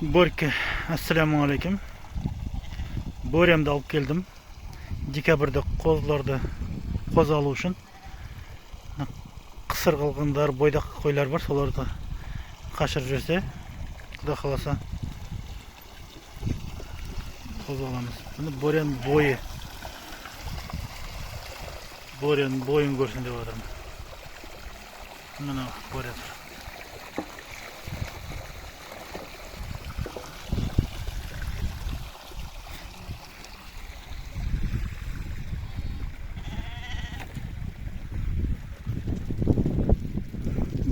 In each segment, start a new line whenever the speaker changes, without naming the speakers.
Борька, ассаламу алейкум. Боремді алып келдім. Декабрьде қозыларды қоза алу үшін. Қысыр қалғандар, бойдақ қойлар бар, соларды қашырып жүрсе, құда қаласа қоза аламыз. Бұны борен бойы. Борен бойын көрсін деп отырмын. Мына борен.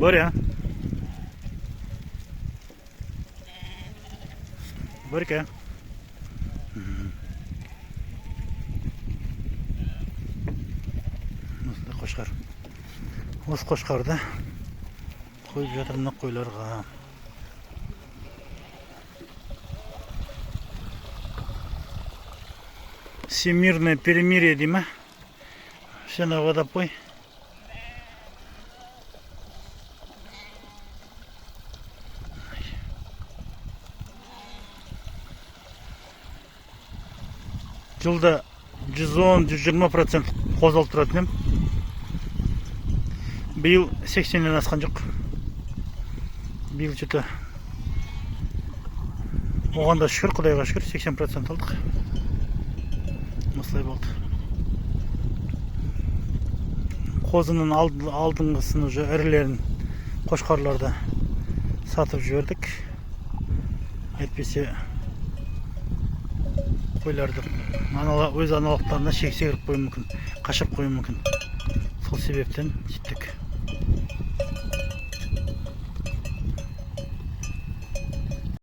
Боря. Борька. Осында қошқар. Осы қошқарды қойып жатыр мына қойларға. Всемирное перемирие дей ма? Все на водопой. Жылда 110-120% қозалып тұратын ем. Биыл 80-нен асқан жоқ. Биыл жіті. Оған да шүкір, құдайға шүкір, 80% алдық. Осылай болды. Қозының алдыңғысын уже ірілерін қошқарларды сатып жібердік. Әйтпесе қойларды өз аналықтарына шексегіріп қою мүмкін, қашырып қою мүмкін. Сол себептен жеттік.